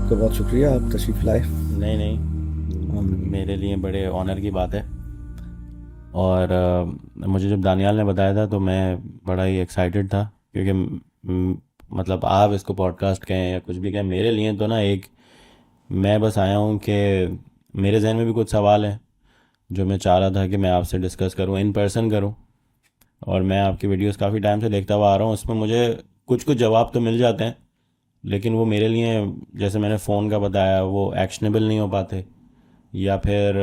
आपका बहुत शुक्रिया, आप तशरीफ़ लाए। नहीं नहीं, मेरे लिए बड़े ऑनर की बात है। और मुझे जब दानियाल ने बताया था तो मैं बड़ा ही एक्साइटेड था, क्योंकि मतलब आप इसको पॉडकास्ट कहें या कुछ भी कहें, मेरे लिए तो ना एक, मैं बस आया हूँ कि मेरे जहन में भी कुछ सवाल हैं जो मैं चाह रहा था कि मैं आपसे डिस्कस करूँ, इन पर्सन करूँ। और मैं आपकी वीडियोस काफ़ी टाइम से देखता हुआ आ रहा हूँ, उसमें मुझे कुछ कुछ जवाब तो मिल जाते हैं, लेकिन वो मेरे लिए, जैसे मैंने फ़ोन का बताया, वो एक्शनेबल नहीं हो पाते। या फिर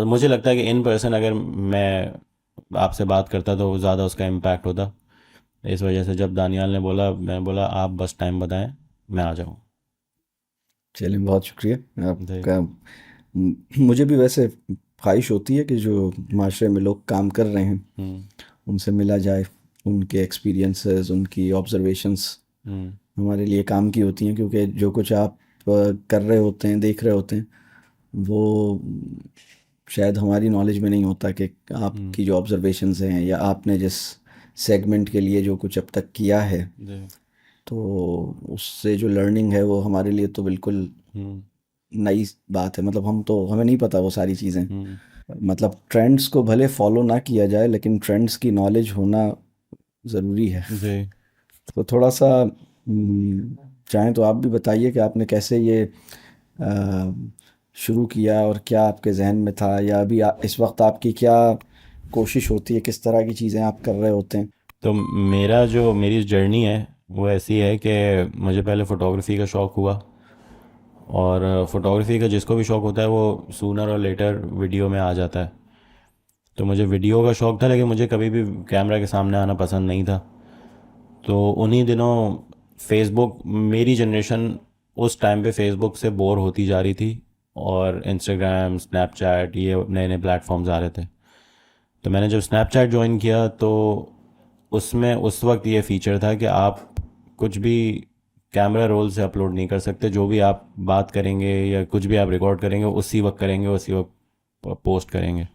मुझे लगता है कि इन पर्सन अगर मैं आपसे बात करता तो ज़्यादा उसका इम्पैक्ट होता। इस वजह से जब दानियाल ने बोला, मैं बोला आप बस टाइम बताएं, मैं आ जाऊँ। चलिए, बहुत शुक्रिया जी। आपका। मुझे भी वैसे ख्वाहिश होती है कि जो माशरे में लोग काम कर रहे हैं हम्म। उनसे मिला जाए, उनके एक्सपीरियंसेस, उनकी ऑब्जर्वेशंस हम्म। हमारे लिए काम की होती हैं, क्योंकि जो कुछ आप कर रहे होते हैं, देख रहे होते हैं, वो शायद हमारी नॉलेज में नहीं होता कि हम्म। आपकी जो ऑब्जर्वेशंस हैं या आपने जिस सेगमेंट के लिए जो कुछ अब तक किया है, जी। तो उससे जो लर्निंग है वो हमारे लिए तो बिल्कुल हम्म। नई बात है। मतलब हमें नहीं पता वो सारी चीज़ें। हम्म। मतलब ट्रेंड्स को भले फॉलो ना किया जाए, लेकिन ट्रेंड्स की नॉलेज होना ज़रूरी है। जी। तो थोड़ा सा चाहें तो आप भी बताइए कि आपने कैसे ये अ, शुरू किया और क्या आपके जहन में था, या अभी इस वक्त आपकी क्या कोशिश होती है, किस तरह की चीज़ें आप कर रहे होते हैं। तो मेरी जर्नी है वो ऐसी है कि मुझे पहले फ़ोटोग्राफी का शौक़ हुआ। और फ़ोटोग्राफी का जिसको भी शौक़ होता है वो सूनर और लेटर वीडियो में आ जाता है। तो मुझे वीडियो का शौक़ था, लेकिन मुझे कभी भी कैमरा के सामने आना पसंद नहीं था। तो उन्हीं दिनों फेसबुक, मेरी जनरेशन उस टाइम पे फेसबुक से बोर होती जा रही थी, और इंस्टाग्राम, स्नैपचैट, ये नए नए प्लेटफॉर्म्स आ रहे थे। तो मैंने जब स्नैपचैट ज्वाइन किया तो उसमें उस वक्त ये फ़ीचर था कि आप कुछ भी कैमरा रोल से अपलोड नहीं कर सकते। जो भी आप बात करेंगे या कुछ भी आप रिकॉर्ड करेंगे उसी वक्त करेंगे, उसी वक्त पोस्ट करेंगे।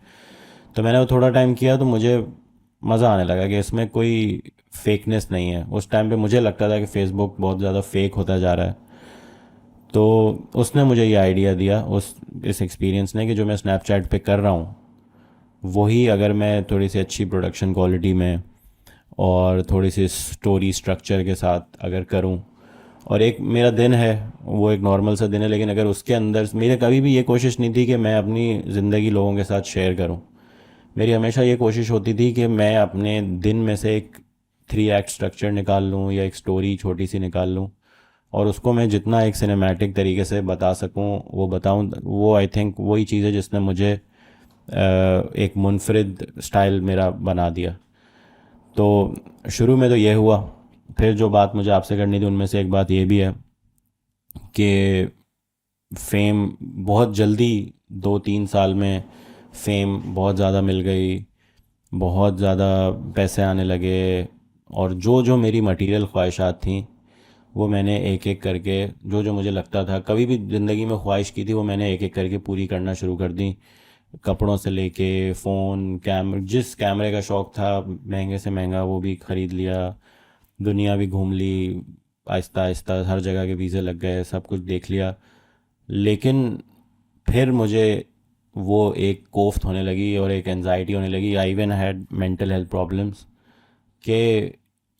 तो मैंने वो थोड़ा टाइम किया तो मुझे मज़ा आने लगा कि इसमें कोई फेकनेस नहीं है। उस टाइम पे मुझे लगता था कि फेसबुक बहुत ज़्यादा फेक होता जा रहा है। तो उसने मुझे ये आइडिया दिया, उस इस एक्सपीरियंस ने, कि जो मैं स्नैपचैट पे कर रहा हूँ वही अगर मैं थोड़ी सी अच्छी प्रोडक्शन क्वालिटी में और थोड़ी सी स्टोरी स्ट्रक्चर के साथ अगर करूं, और एक मेरा दिन है वो एक नॉर्मल सा दिन है, लेकिन अगर उसके अंदर मेरे कभी भी ये कोशिश नहीं थी कि मैं अपनी ज़िंदगी लोगों के साथ शेयर करूं। मेरी हमेशा ये कोशिश होती थी कि मैं अपने दिन में से एक 3 एक्ट स्ट्रक्चर निकाल लूं या एक स्टोरी छोटी सी निकाल लूं, और उसको मैं जितना एक सिनेमैटिक तरीके से बता सकूं वो बताऊं। वो आई थिंक वही चीज़ है जिसने मुझे एक मुनफरिद स्टाइल मेरा बना दिया। तो शुरू में तो ये हुआ। फिर जो बात मुझे आपसे करनी थी उनमें से एक बात ये भी है कि फेम बहुत जल्दी, 2-3 साल में फेम बहुत ज़्यादा मिल गई, बहुत ज़्यादा पैसे आने लगे। और जो जो मेरी मटेरियल ख्वाहिशात थी वो मैंने एक एक करके, जो जो मुझे लगता था कभी भी ज़िंदगी में ख्वाहिश की थी, वो मैंने एक एक करके पूरी करना शुरू कर दी। कपड़ों से लेके फ़ोन, जिस कैमरे का शौक़ था महंगे से महंगा वो भी ख़रीद लिया। दुनिया भी घूम ली, आहिस्ता आहिस्ता हर जगह के वीज़े लग गए, सब कुछ देख लिया। लेकिन फिर मुझे वो एक कोफ्त होने लगी और एक एनजाइटी होने लगी। I even had mental health problems, कि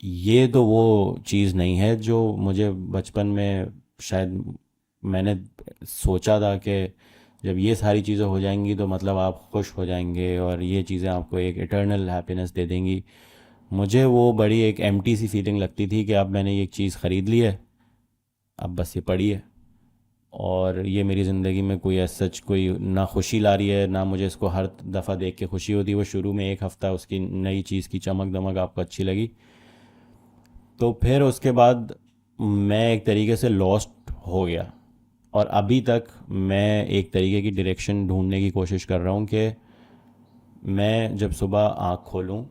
ये तो वो चीज़ नहीं है जो मुझे बचपन में शायद मैंने सोचा था कि जब ये सारी चीज़ें हो जाएंगी तो मतलब आप खुश हो जाएंगे और ये चीज़ें आपको एक इटर्नल हैप्पीनेस दे देंगी। मुझे वो बड़ी एक एम्प्टी सी फीलिंग लगती थी कि अब मैंने ये चीज़ ख़रीद ली है, अब बस ये पड़ी है, और ये मेरी ज़िंदगी में कोई ऐसा सच कोई ना खुशी ला रही है, ना मुझे इसको हर दफ़ा देख के खुशी होती है। वो शुरू में एक हफ़्ता उसकी नई चीज़ की चमक दमक आपको अच्छी लगी, तो फिर उसके बाद मैं एक तरीके से लॉस्ट हो गया। और अभी तक मैं एक तरीके की डायरेक्शन ढूंढने की कोशिश कर रहा हूँ कि मैं जब सुबह आँख खोलूँ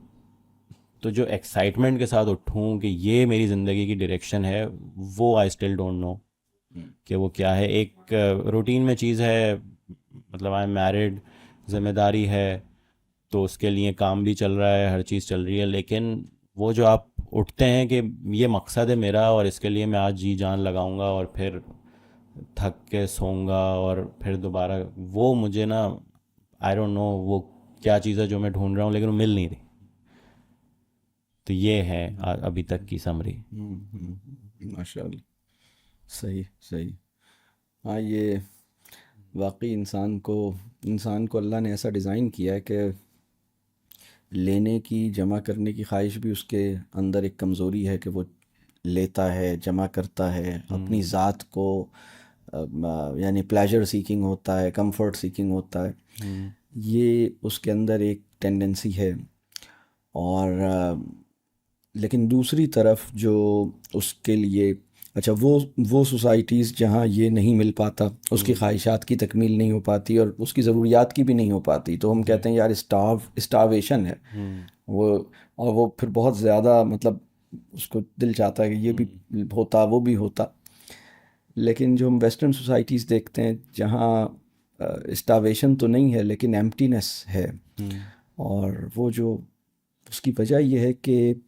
तो जो एक्साइटमेंट के साथ उठूँ कि ये मेरी ज़िंदगी की डायरेक्शन है, वो आई स्टिल डोंट नो कि वो क्या है। एक रूटीन में चीज़ है, मतलब आई एम मैरिड, ज़िम्मेदारी है, तो उसके लिए काम भी चल रहा है, हर चीज़ चल रही है, लेकिन वो जो आप उठते हैं कि ये मकसद है मेरा और इसके लिए मैं आज जी जान लगाऊंगा, और फिर थक के सोऊंगा, और फिर दोबारा वो मुझे ना, आई डोंट नो वो क्या चीज़ है जो मैं ढूंढ रहा हूँ लेकिन वो मिल नहीं रही। तो ये है अभी तक की समरी। माशाल्लाह। सही सही। हाँ, ये वाकई इंसान को अल्लाह ने ऐसा डिज़ाइन किया है कि लेने की, जमा करने की ख्वाहिश भी उसके अंदर एक कमज़ोरी है कि वो लेता है, जमा करता है अपनी हम्म। ज़ात को, यानी प्लेजर सीकिंग होता है, कंफर्ट सीकिंग होता है। हम्म। ये उसके अंदर एक टेंडेंसी है। और लेकिन दूसरी तरफ जो उसके लिए, अच्छा, वो सोसाइटीज़ जहाँ ये नहीं मिल पाता, उसकी हम्म। ख्वाहिशात की तकमील नहीं हो पाती और उसकी ज़रूरियात की भी नहीं हो पाती, तो हम जी। कहते हैं यार स्टावेशन है हम्म। वो। और वो फिर बहुत ज़्यादा, मतलब उसको दिल चाहता है कि ये भी हम्म। होता, वो भी होता। लेकिन जो हम वेस्टर्न सोसाइटीज़ देखते हैं जहाँ स्टावेशन तो नहीं है लेकिन एम्प्टीनेस है। हम्म। और वो जो उसकी वजह ये है कि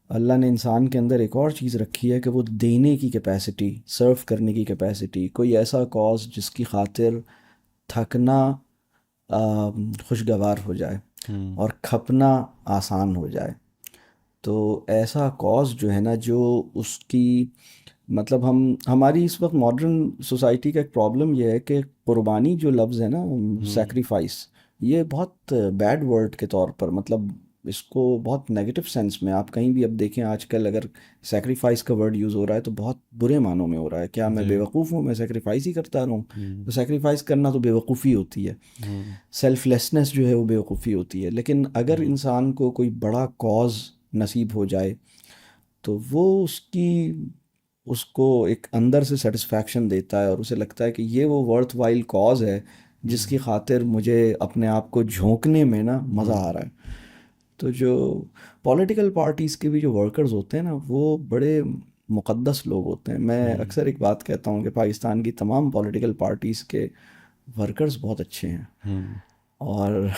अल्लाह ने इंसान के अंदर एक और चीज़ रखी है कि वो देने की कैपेसिटी, सर्व करने की कैपेसिटी, कोई ऐसा कॉज जिसकी खातिर थकना खुशगवार हो जाए हम्म। और खपना आसान हो जाए। तो ऐसा कॉज जो है ना, जो उसकी, मतलब हमारी इस वक्त मॉडर्न सोसाइटी का एक प्रॉब्लम ये है कि कुर्बानी जो लफ्ज़ है ना, हम्म। सैक्रिफाइस, ये बहुत बैड वर्ड के तौर पर, मतलब इसको बहुत नेगेटिव सेंस में आप कहीं भी अब देखें आजकल, अगर सैक्रिफाइस का वर्ड यूज़ हो रहा है तो बहुत बुरे मानों में हो रहा है। क्या मैं जी। बेवकूफ़ हूँ, मैं सैक्रिफाइस ही करता रहूँ? हम्म। तो सैक्रिफाइस करना तो बेवकूफ़ी होती है। हम्म। सेल्फलेसनेस जो है वो बेवकूफ़ी होती है। लेकिन अगर हम्म। इंसान को कोई बड़ा कॉज नसीब हो जाए तो वो उसको एक अंदर से सेटिस्फैक्शन देता है और उसे लगता है कि ये वो वर्थ वाइल कॉज है जिसकी हम्म। खातिर मुझे अपने आप को झोंकने में ना मज़ा आ रहा है। तो जो पॉलिटिकल पार्टीज़ के भी जो वर्कर्स होते हैं ना, वो बड़े मुक़द्दस लोग होते हैं। मैं हम्म। अक्सर एक बात कहता हूँ कि पाकिस्तान की तमाम पॉलिटिकल पार्टीज़ के वर्कर्स बहुत अच्छे हैं। हम्म। और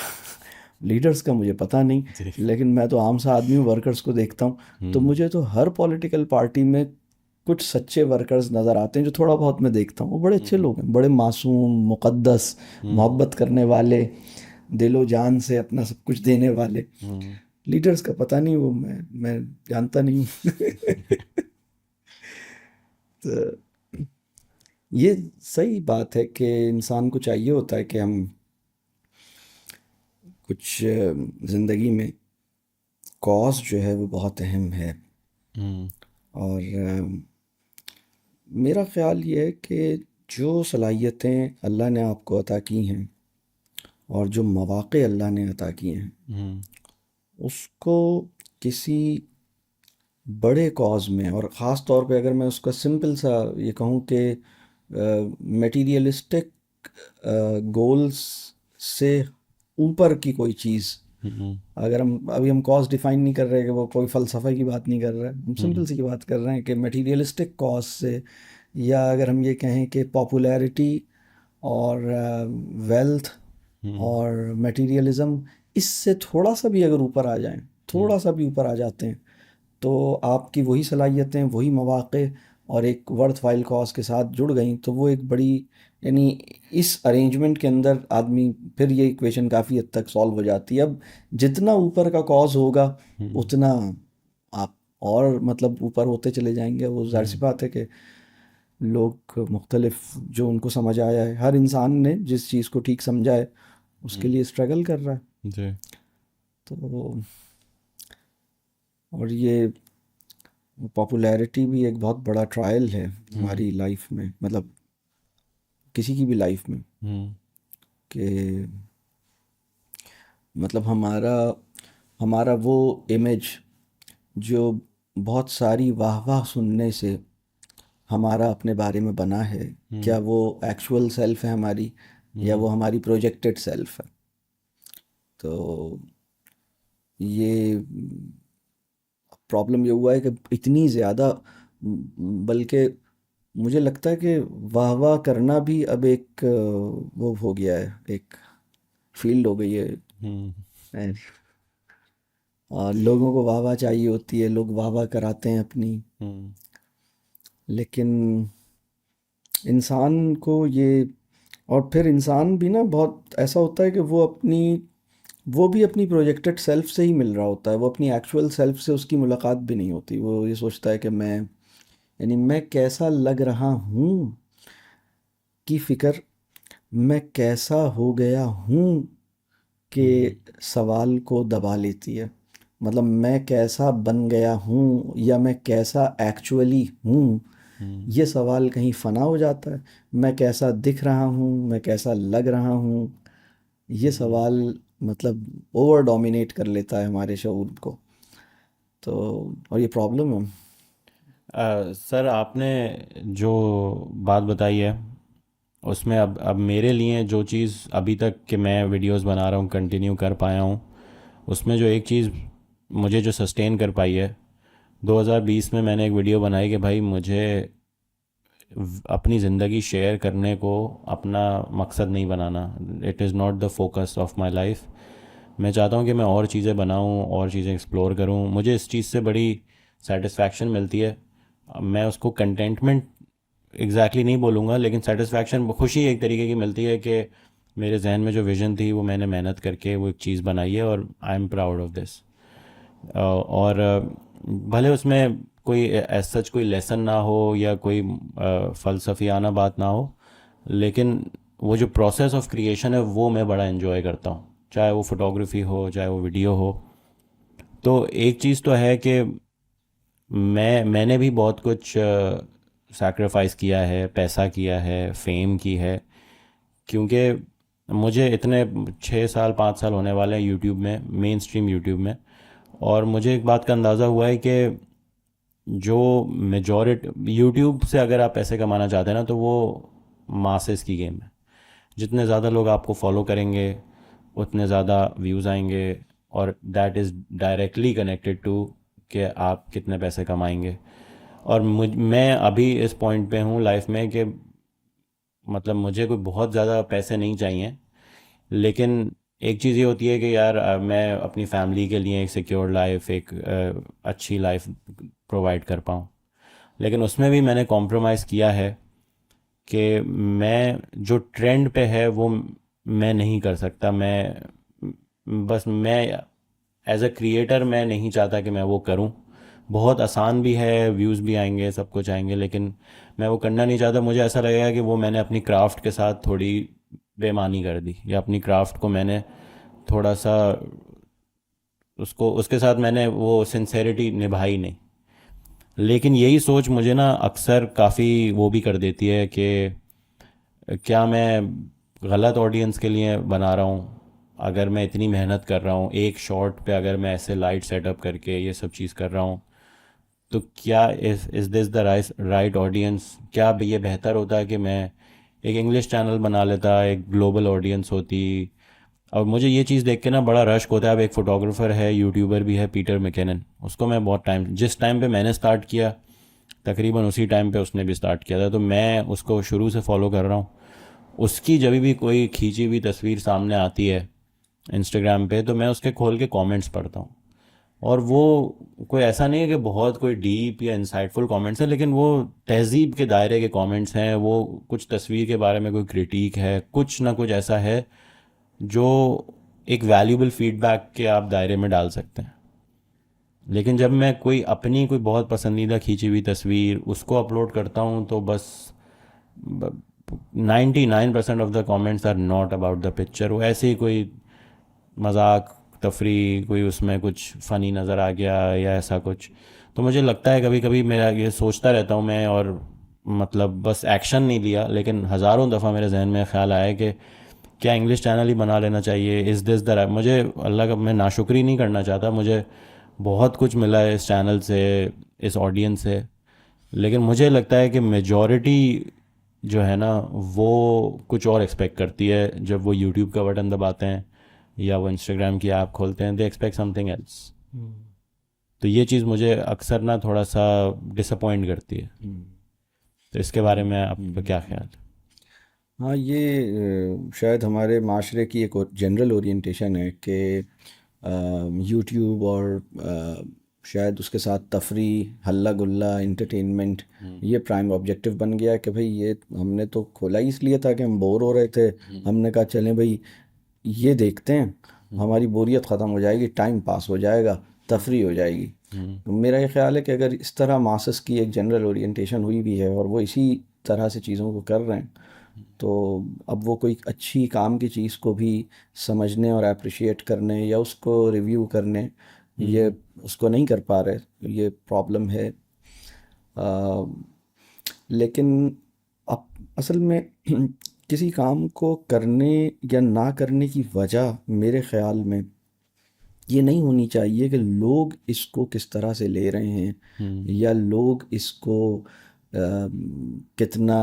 लीडर्स का मुझे पता नहीं, जी। लेकिन मैं तो आम सा आदमी हूँ, वर्कर्स को देखता हूँ। तो हम्म। मुझे तो हर पॉलिटिकल पार्टी में कुछ सच्चे वर्कर्स नज़र आते हैं, जो थोड़ा बहुत मैं देखता हूँ। वो बड़े अच्छे हम्म। लोग हैं, बड़े मासूम, मुक़द्दस, हम्म। मोहब्बत करने वाले, दिलो जान से अपना सब कुछ देने वाले। हम्म। लीडर्स का पता नहीं, वो मैं जानता नहीं हूँ। तो ये सही बात है कि इंसान को चाहिए होता है कि हम कुछ ज़िंदगी में, कॉज जो है वो बहुत अहम है। हम्म। और मेरा ख़्याल ये है कि जो सलाहियतें अल्लाह ने आपको अता की हैं और जो मौक़े अल्लाह ने अता किए हैं, हम्म। उसको किसी बड़े कॉज में, और ख़ास तौर पे अगर मैं उसका सिंपल सा ये कहूँ कि मटेरियलिस्टिक गोल्स से ऊपर की कोई चीज़, हम्म। अगर हम कॉज डिफाइन नहीं कर रहे कि वो कोई फ़लसफ़े की बात नहीं कर रहे हैं, हम हम्म। सिंपल सी बात कर रहे हैं कि मटेरियलिस्टिक कॉज से, या अगर हम ये कहें कि पॉपुलैरिटी और वेल्थ हम्म। और मटेरियलिज्म, इससे थोड़ा सा भी अगर ऊपर आ जाएं, हम्म। थोड़ा सा भी ऊपर आ जाते हैं, तो आपकी वही सलाहियतें, वही मौक़े और एक वर्थ वाइल कॉज के साथ जुड़ गई, तो वो एक बड़ी, यानी इस अरेंजमेंट के अंदर आदमी, फिर ये इक्वेशन काफ़ी हद तक सॉल्व हो जाती है। अब जितना ऊपर का कॉज होगा हम्म। उतना आप और मतलब ऊपर होते चले जाएंगे। वो जाहिर सी हम्म। बात है कि लोग मुख्तलिफ, जो उनको समझ आया है, हर इंसान ने जिस चीज़ को ठीक समझा है उसके हम्म। लिए स्ट्रगल कर रहा है। जी। तो और ये पॉपुलैरिटी भी एक बहुत बड़ा ट्रायल है हम्म। हमारी लाइफ में, मतलब किसी की भी लाइफ में, हम्म। कि मतलब हमारा हमारा वो इमेज जो बहुत सारी वाह वाह सुनने से हमारा अपने बारे में बना है, क्या हम्म। वो एक्चुअल सेल्फ है हमारी, या वो हम्म। हमारी प्रोजेक्टेड सेल्फ है? तो ये प्रॉब्लम ये हुआ है कि इतनी ज़्यादा, बल्कि मुझे लगता है कि वाह वाह करना भी अब एक वो हो गया है, एक फील्ड हो गई है। हम्म। लोगों को वाह वाह चाहिए होती है, लोग वाह वाह कराते हैं अपनी। हम्म। लेकिन इंसान को ये, और फिर इंसान भी ना बहुत ऐसा होता है कि वो भी अपनी प्रोजेक्टेड सेल्फ से ही मिल रहा होता है, वो अपनी एक्चुअल सेल्फ से उसकी मुलाकात भी नहीं होती। वो ये सोचता है कि मैं कैसा लग रहा हूँ की फिक्र, मैं कैसा हो गया हूँ के हम्म। सवाल को दबा लेती है। मतलब मैं कैसा बन गया हूँ या मैं कैसा एक्चुअली हूँ, हम्म। ये सवाल कहीं फना हो जाता है। मैं कैसा दिख रहा हूँ, मैं कैसा लग रहा हूँ, ये हम्म। सवाल मतलब ओवर डोमिनेट कर लेता है हमारे शऊर को। तो और ये प्रॉब्लम है। सर आपने जो बात बताई है उसमें अब मेरे लिए जो चीज़ अभी तक कि मैं वीडियोस बना रहा हूँ कंटिन्यू कर पाया हूँ, उसमें जो एक चीज़ मुझे जो सस्टेन कर पाई है, 2020 में मैंने एक वीडियो बनाई कि भाई मुझे अपनी ज़िंदगी शेयर करने को अपना मकसद नहीं बनाना। It is not the focus of my life. मैं चाहता हूँ कि मैं और चीज़ें बनाऊँ और चीज़ें एक्सप्लोर करूँ, मुझे इस चीज़ से बड़ी सेटिस्फैक्शन मिलती है। मैं उसको कंटेंटमेंट एग्जैक्टली नहीं बोलूँगा, लेकिन सेटिस्फैक्शन, खुशी एक तरीके की मिलती है कि मेरे जहन में जो विज़न थी वो मैंने मेहनत करके वो एक चीज़ बनाई है और I am proud of this. और भले उसमें कोई एज सच कोई लेसन ना हो या कोई फ़लसफ़ियाना बात ना हो, लेकिन वो जो प्रोसेस ऑफ क्रिएशन है वो मैं बड़ा इन्जॉय करता हूँ, चाहे वो फ़ोटोग्राफी हो चाहे वो वीडियो हो। तो एक चीज़ तो है कि मैंने भी बहुत कुछ सैक्रिफाइस किया है, पैसा किया है, फेम की है, क्योंकि मुझे इतने 6 साल 5 साल होने वाले हैं यूट्यूब में, मेन स्ट्रीम यूट्यूब में। और मुझे एक बात का अंदाज़ा हुआ है कि जो मेजॉरिटी यूट्यूब से अगर आप पैसे कमाना चाहते हैं ना, तो वो मासेस की गेम है। जितने ज़्यादा लोग आपको फॉलो करेंगे उतने ज़्यादा व्यूज़ आएंगे, और that is directly connected to कि आप कितने पैसे कमाएंगे। और मैं अभी इस पॉइंट पे हूँ लाइफ में कि मतलब मुझे कोई बहुत ज़्यादा पैसे नहीं चाहिए, लेकिन एक चीज़ ये होती है कि यार मैं अपनी फैमिली के लिए एक सिक्योर लाइफ, एक अच्छी लाइफ प्रोवाइड कर पाऊँ। लेकिन उसमें भी मैंने कॉम्प्रोमाइज़ किया है कि मैं जो ट्रेंड पे है वो मैं नहीं कर सकता। मैं एज अ क्रिएटर मैं नहीं चाहता कि मैं वो करूं। बहुत आसान भी है, व्यूज़ भी आएंगे, सब कुछ आएंगे, लेकिन मैं वो करना नहीं चाहता। मुझे ऐसा लगेगा कि वो मैंने अपनी क्राफ्ट के साथ थोड़ी बेईमानी कर दी, या अपनी क्राफ्ट को मैंने थोड़ा सा उसको उसके साथ मैंने वो सिंसेरिटी निभाई नहीं। लेकिन यही सोच मुझे ना अक्सर काफ़ी वो भी कर देती है कि क्या मैं गलत ऑडियंस के लिए बना रहा हूँ। अगर मैं इतनी मेहनत कर रहा हूँ एक शॉट पे, अगर मैं ऐसे लाइट सेटअप करके ये सब चीज़ कर रहा हूँ, तो क्या is this the right audience? क्या ये बेहतर होता है कि मैं एक इंग्लिश चैनल बना लेता, एक ग्लोबल ऑडियंस होती? और मुझे ये चीज़ देख के ना बड़ा रश होता है। अब एक फ़ोटोग्राफ़र है, यूट्यूबर भी है, पीटर मैकेनन, उसको मैं बहुत टाइम, जिस टाइम पे मैंने स्टार्ट किया तकरीबन उसी टाइम पे उसने भी स्टार्ट किया था, तो मैं उसको शुरू से फॉलो कर रहा हूँ। उसकी जब भी कोई खींची हुई तस्वीर सामने आती है इंस्टाग्राम पे, तो मैं उसके खोल के कमेंट्स पढ़ता हूँ। और वो कोई ऐसा नहीं है कि बहुत कोई डीप या इंसाइटफुल कमेंट्स हैं, लेकिन वो तहजीब के दायरे के कमेंट्स हैं। वो कुछ तस्वीर के बारे में कोई क्रिटिक है, कुछ ना कुछ ऐसा है जो एक वैल्यूबल फीडबैक के आप दायरे में डाल सकते हैं। लेकिन जब मैं कोई अपनी कोई बहुत पसंदीदा खींची हुई तस्वीर उसको अपलोड करता हूँ, तो बस 99% of the comments are not about the picture. वो ऐसे ही कोई मजाक तफरी, कोई उसमें कुछ फ़नी नज़र आ गया या ऐसा कुछ। तो मुझे लगता है कभी कभी मेरा ये सोचता रहता हूँ मैं, और मतलब बस एक्शन नहीं लिया, लेकिन हज़ारों दफ़ा मेरे जहन में ख्याल आया कि क्या इंग्लिश चैनल ही बना लेना चाहिए। इज़ दिस द, मुझे अल्लाह का, मैं नाशुक्री नहीं करना चाहता, मुझे बहुत कुछ मिला है इस चैनल से, इस ऑडियंस से। लेकिन मुझे लगता है कि मेजॉरिटी जो है ना वो कुछ और एक्सपेक्ट करती है। जब वो यूट्यूब का बटन दबाते हैं या वो इंस्टाग्राम की ऐप खोलते हैं, दे एक्सपेक्ट समथिंग एल्स। हम्म। तो ये चीज़ मुझे अक्सर ना थोड़ा सा डिसअपॉइंट करती है। हम्म। तो इसके बारे हम्म। में आपका हम्म। क्या ख्याल है? हाँ, ये शायद हमारे माशरे की एक जनरल ओरिएंटेशन है कि यूट्यूब और शायद उसके साथ तफरी, हल्ला गुल्ला, इंटरटेनमेंट, ये प्राइम ऑब्जेक्टिव बन गया कि भाई ये हमने तो खोला ही इसलिए था कि हम बोर हो रहे थे। हमने कहा चलें भाई ये देखते हैं, हमारी बोरियत ख़त्म हो जाएगी, टाइम पास हो जाएगा, तफरी हो जाएगी। तो मेरा ये ख्याल है कि अगर इस तरह मासस की एक जनरल ओरिएंटेशन हुई भी है और वो इसी तरह से चीज़ों को कर रहे हैं, तो अब वो कोई अच्छी काम की चीज़ को भी समझने और अप्रिशिएट करने या उसको रिव्यू करने, ये उसको नहीं कर पा रहे, ये प्रॉब्लम है। आ, लेकिन अब असल में किसी काम को करने या ना करने की वजह मेरे ख्याल में ये नहीं होनी चाहिए कि लोग इसको किस तरह से ले रहे हैं या लोग इसको कितना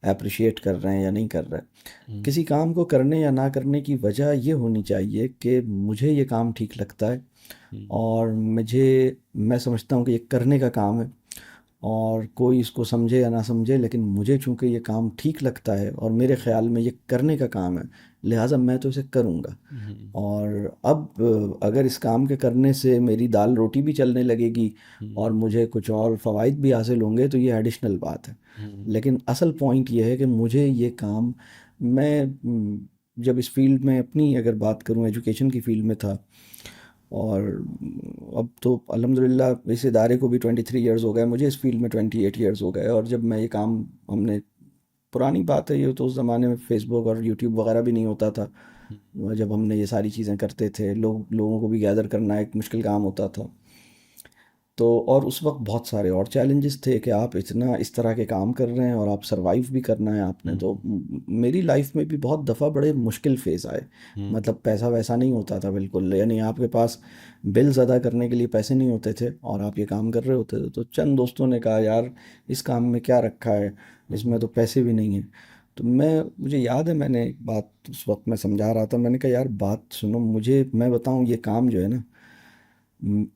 अप्रिशिएट कर रहे हैं या नहीं कर रहे हैं। किसी काम को करने या ना करने की वजह ये होनी चाहिए कि मुझे ये काम ठीक लगता है और मैं समझता हूँ कि ये करने का काम है, और कोई इसको समझे या ना समझे, लेकिन मुझे चूंकि ये काम ठीक लगता है और मेरे ख्याल में ये करने का काम है, लिहाजा मैं तो इसे करूँगा। और अब अगर इस काम के करने से मेरी दाल रोटी भी चलने लगेगी और मुझे कुछ और फ़वाइद भी हासिल होंगे तो ये एडिशनल बात है। लेकिन असल पॉइंट ये है कि मुझे ये काम, मैं जब इस फील्ड में अपनी अगर बात करूं, एजुकेशन की फील्ड में था, और अब तो अल्हम्दुलिल्लाह इस इदारे को भी 23 इयर्स हो गए, मुझे इस फील्ड में 28 इयर्स हो गए। और जब मैं ये काम, हमने, पुरानी बात है ये तो, उस ज़माने में फेसबुक और यूट्यूब वगैरह भी नहीं होता था, जब हमने ये सारी चीज़ें करते थे, लोगों को भी गैदर करना एक मुश्किल काम होता था। तो और उस वक्त बहुत सारे और चैलेंजेस थे कि आप इतना इस तरह के काम कर रहे हैं और आप सरवाइव भी करना है आपने। तो मेरी लाइफ में भी बहुत दफ़ा बड़े मुश्किल फेज़ आए, मतलब पैसा वैसा नहीं होता था बिल्कुल, यानी आपके पास बिल्स अदा करने के लिए पैसे नहीं होते थे और आप ये काम कर रहे होते थे। तो चंद दोस्तों ने कहा यार इस काम में क्या रखा है, इसमें तो पैसे भी नहीं हैं। तो मुझे याद है, मैंने एक बात उस वक्त मैं समझा रहा था, मैंने कहा यार बात सुनो, मैं बताऊं ये काम जो है ना,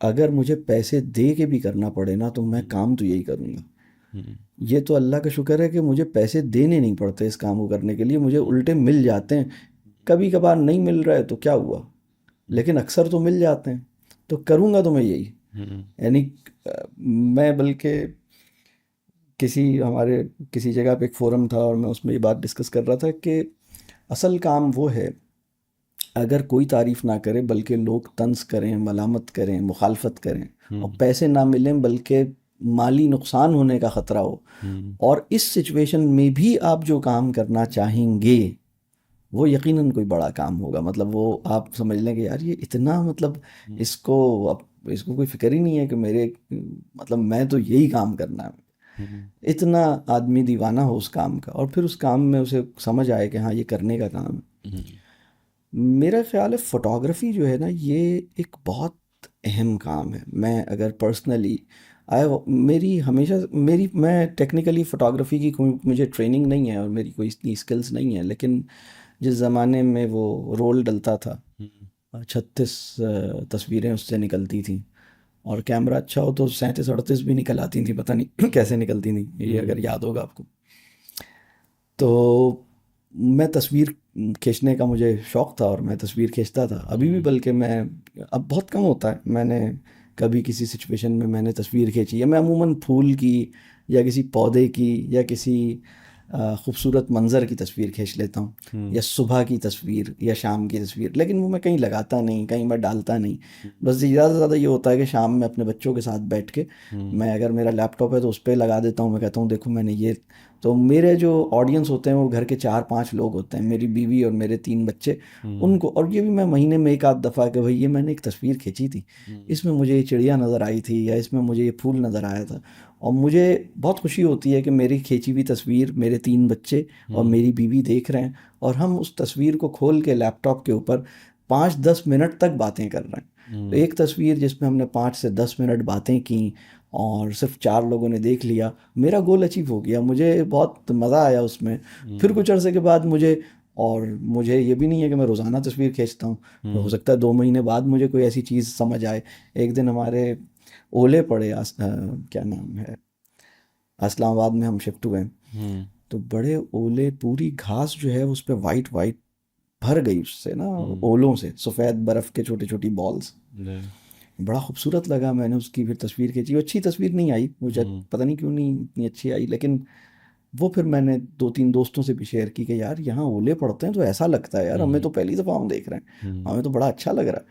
अगर मुझे पैसे दे के भी करना पड़े ना तो मैं काम तो यही करूँगा। ये तो अल्लाह का शुक्र है कि मुझे पैसे देने नहीं पड़ते इस काम को करने के लिए, मुझे उल्टे मिल जाते हैं। कभी कभार नहीं मिल रहा है तो क्या हुआ, लेकिन अक्सर तो मिल जाते हैं, तो करूँगा तो मैं यही। यानी मैं बल्कि किसी जगह पे एक फोरम था और मैं उसमें ये बात डिस्कस कर रहा था कि असल काम वो है, अगर कोई तारीफ ना करे बल्कि लोग तंज करें, मलामत करें, मुखालफत करें और पैसे ना मिलें बल्कि माली नुकसान होने का ख़तरा हो, और इस सिचुएशन में भी आप जो काम करना चाहेंगे वो यकीनन कोई बड़ा काम होगा। मतलब वो आप समझ लें कि यार ये इतना, मतलब इसको अब इसको कोई फिक्र ही नहीं है कि मेरे, मतलब मैं तो यही काम करना है। इतना आदमी दीवाना हो उस काम का और फिर उस काम में उसे समझ आए कि हाँ ये करने का काम है। मेरा ख़्याल है फ़ोटोग्राफ़ी जो है ना, ये एक बहुत अहम काम है। मैं अगर पर्सनली आए, मेरी हमेशा मेरी मैं टेक्निकली फ़ोटोग्राफ़ी की कोई मुझे ट्रेनिंग नहीं है और मेरी कोई इतनी स्किल्स नहीं है, लेकिन जिस ज़माने में वो रोल डलता था, 36 तस्वीरें उससे निकलती थी, और कैमरा अच्छा हो तो 37-38 भी निकल आती थी, पता नहीं कैसे निकलती थी, ये अगर याद होगा आपको। तो मैं तस्वीर खींचने का मुझे शौक़ था और मैं तस्वीर खींचता था अभी भी, बल्कि मैं, अब बहुत कम होता है मैंने कभी किसी सिचुएशन में मैंने तस्वीर खींची है। मैं अमूमन फूल की या किसी पौधे की या किसी खूबसूरत मंज़र की तस्वीर खींच लेता हूँ, या सुबह की तस्वीर या शाम की तस्वीर, लेकिन वो मैं कहीं लगाता नहीं, कहीं मैं डालता नहीं। बस ज़्यादा से ज़्यादा ये होता है कि शाम में अपने बच्चों के साथ बैठ के मैं, अगर मेरा लैपटॉप है तो उस पर लगा देता हूँ, मैं कहता हूँ देखो मैंने ये। तो मेरे जो ऑडियंस होते हैं वो घर के 4-5 लोग होते हैं, मेरी बीवी और मेरे 3 बच्चे, उनको, और ये भी मैं महीने में एक आध दफ़ा कि भाई ये मैंने एक तस्वीर खींची थी, इसमें मुझे ये चिड़िया नज़र आई थी या इसमें मुझे ये फूल नज़र आया था। और मुझे बहुत खुशी होती है कि मेरी खींची हुई तस्वीर मेरे 3 बच्चे और मेरी बीवी देख रहे हैं, और हम उस तस्वीर को खोल के लैपटॉप के ऊपर 5-10 मिनट तक बातें कर रहे हैं। तो एक तस्वीर जिसमें हमने 5 से 10 मिनट बातें की और सिर्फ 4 लोगों ने देख लिया, मेरा गोल अचीव हो गया, मुझे बहुत मज़ा आया उसमें। फिर कुछ अरसे के बाद मुझे ये भी नहीं है कि मैं रोज़ाना तस्वीर खींचता हूँ, तो हो सकता है 2 महीने बाद मुझे कोई ऐसी चीज़ समझ आए। एक दिन हमारे ओले पड़े, क्या नाम है, इस्लामाबाद में हम शिफ्ट हुए हैं, तो बड़े ओले, पूरी घास जो है उस पे वाइट वाइट भर गई उससे ना, हम्म। ओलों से, सफ़ेद बर्फ़ के छोटी छोटी बॉल्स। जी। बड़ा खूबसूरत लगा, मैंने उसकी फिर तस्वीर खींची। वो अच्छी तस्वीर नहीं आई मुझे, हम्म। पता नहीं क्यों नहीं इतनी अच्छी आई, लेकिन वो फिर मैंने दो तीन दोस्तों से भी शेयर की कि यार यहाँ ओले पड़ते हैं तो ऐसा लगता है यार, हमें हम्म। तो पहली दफ़ा हम देख रहे हैं, हम्म। हमें तो बड़ा अच्छा लग रहा है।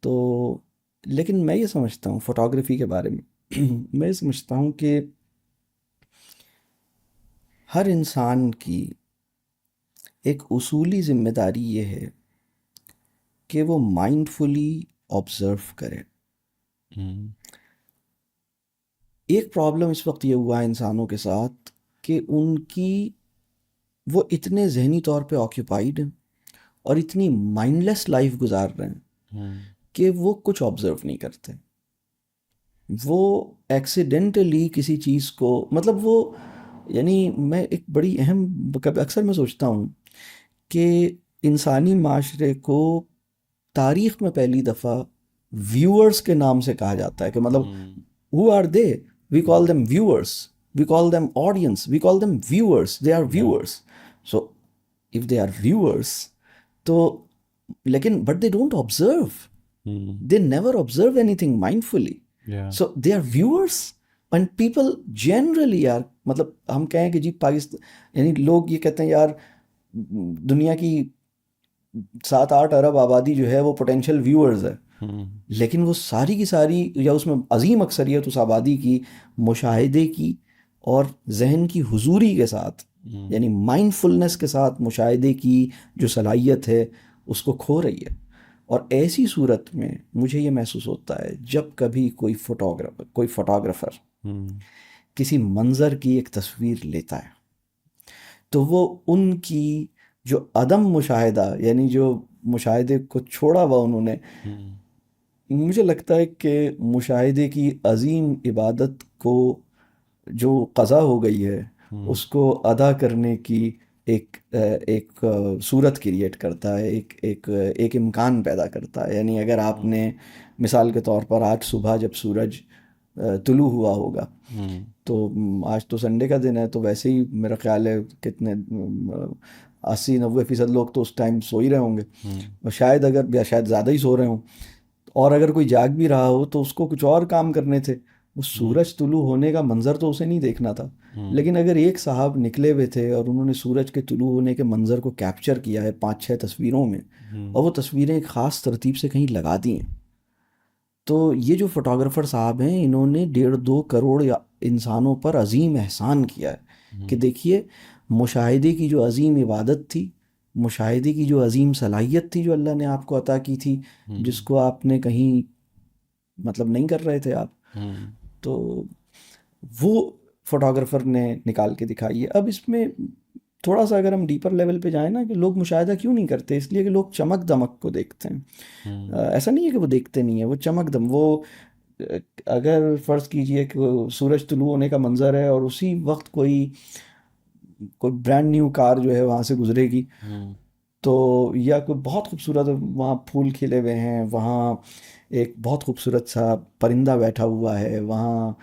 तो लेकिन मैं ये समझता हूँ फोटोग्राफी के बारे में मैं ये समझता हूँ कि हर इंसान की एक उसूली जिम्मेदारी ये है कि वो माइंडफुली ऑब्जर्व करे। हम्म। एक प्रॉब्लम इस वक्त ये हुआ है इंसानों के साथ कि उनकी, वो इतने जहनी तौर पे ऑक्यूपाइड हैं और इतनी माइंडलेस लाइफ गुजार रहे हैं हम्म। कि वो कुछ ऑब्जर्व नहीं करते। वो एक्सीडेंटली किसी चीज़ को, मतलब वो, यानी मैं एक बड़ी अहम, कभी अक्सर मैं सोचता हूँ कि इंसानी माशरे को तारीख में पहली दफ़ा व्यूअर्स के नाम से कहा जाता है, कि मतलब hmm. Who are they, we call them viewers, we call them audience, we call them viewers, they are या। Viewers. So if they are viewers, तो लेकिन but they don't observe, hmm. they never observe anything mindfully, या। so they are viewers। and people generally are, मतलब हम कहें कि जी पाकिस्तान, यानी लोग ये कहते हैं यार दुनिया की 7-8 अरब आबादी जो है वो पोटेंशियल व्यूअर्स है, हम्म। लेकिन वो सारी की सारी, या उसमें अजीम अक्सरियत उस आबादी की मुशाहिदे की और जहन की हुजूरी के साथ, हम्म। यानी माइंडफुलनेस के साथ मुशाहिदे की जो सलाहियत है उसको खो रही है। और ऐसी सूरत में मुझे ये महसूस होता है जब कभी कोई फोटोग्राफर हम्म। किसी मंज़र की एक तस्वीर लेता है, तो वो उनकी जो अदम मुशाहिदा, यानी जो मुशाहिदे को छोड़ा हुआ उन्होंने, हम्म। मुझे लगता है कि मुशाहिदे की अजीम इबादत को जो क़ज़ा हो गई है हम्म। उसको अदा करने की एक सूरत क्रिएट करता है, एक इम्कान पैदा करता है। यानी अगर आपने, मिसाल के तौर पर, आज सुबह जब सूरज तुलू हुआ होगा, हम्म। तो आज तो संडे का दिन है, तो वैसे ही मेरा ख्याल है कितने 80-90% लोग तो उस टाइम सो ही रहे होंगे, हम्म। और शायद, अगर या शायद ज़्यादा ही सो रहे हों, और अगर कोई जाग भी रहा हो तो उसको कुछ और काम करने थे, वो हम्म। सूरज तुलू होने का मंजर तो उसे नहीं देखना था। हम्म। लेकिन अगर एक साहब निकले हुए थे और उन्होंने सूरज के तुलू होने के मंजर को कैप्चर किया है 5-6 तस्वीरों में, हम्म। और वो तस्वीरें एक ख़ास तरतीब से कहीं लगा दी हैं, तो ये जो फोटोग्राफर साहब हैं इन्होंने 1.5-2 करोड़ या इंसानों पर अजीम एहसान किया है कि हम्म। देखिए, मुशाहिदे की जो अजीम इबादत थी, मुशाहिदे की जो अजीम सलाहियत थी जो अल्लाह ने आपको अता की थी, हम्म। जिसको आपने कहीं, मतलब नहीं कर रहे थे आप, हम्म। तो वो फोटोग्राफर ने निकाल के दिखाई है। अब इसमें थोड़ा सा अगर हम डीपर लेवल पे जाएं ना, कि लोग मुशाहिदा क्यों नहीं करते, इसलिए कि लोग चमक दमक को देखते हैं। हम्म। ऐसा नहीं है कि वो देखते नहीं है, वो चमक दम, वो अगर फ़र्ज़ कीजिए कि वो सूरज तुलू होने का मंज़र है और उसी वक्त कोई कोई ब्रांड न्यू कार जो है वहाँ से गुजरेगी, हम्म। तो या कोई बहुत खूबसूरत वहाँ फूल खिले हुए हैं, वहाँ एक बहुत खूबसूरत सा परिंदा बैठा हुआ है, वहाँ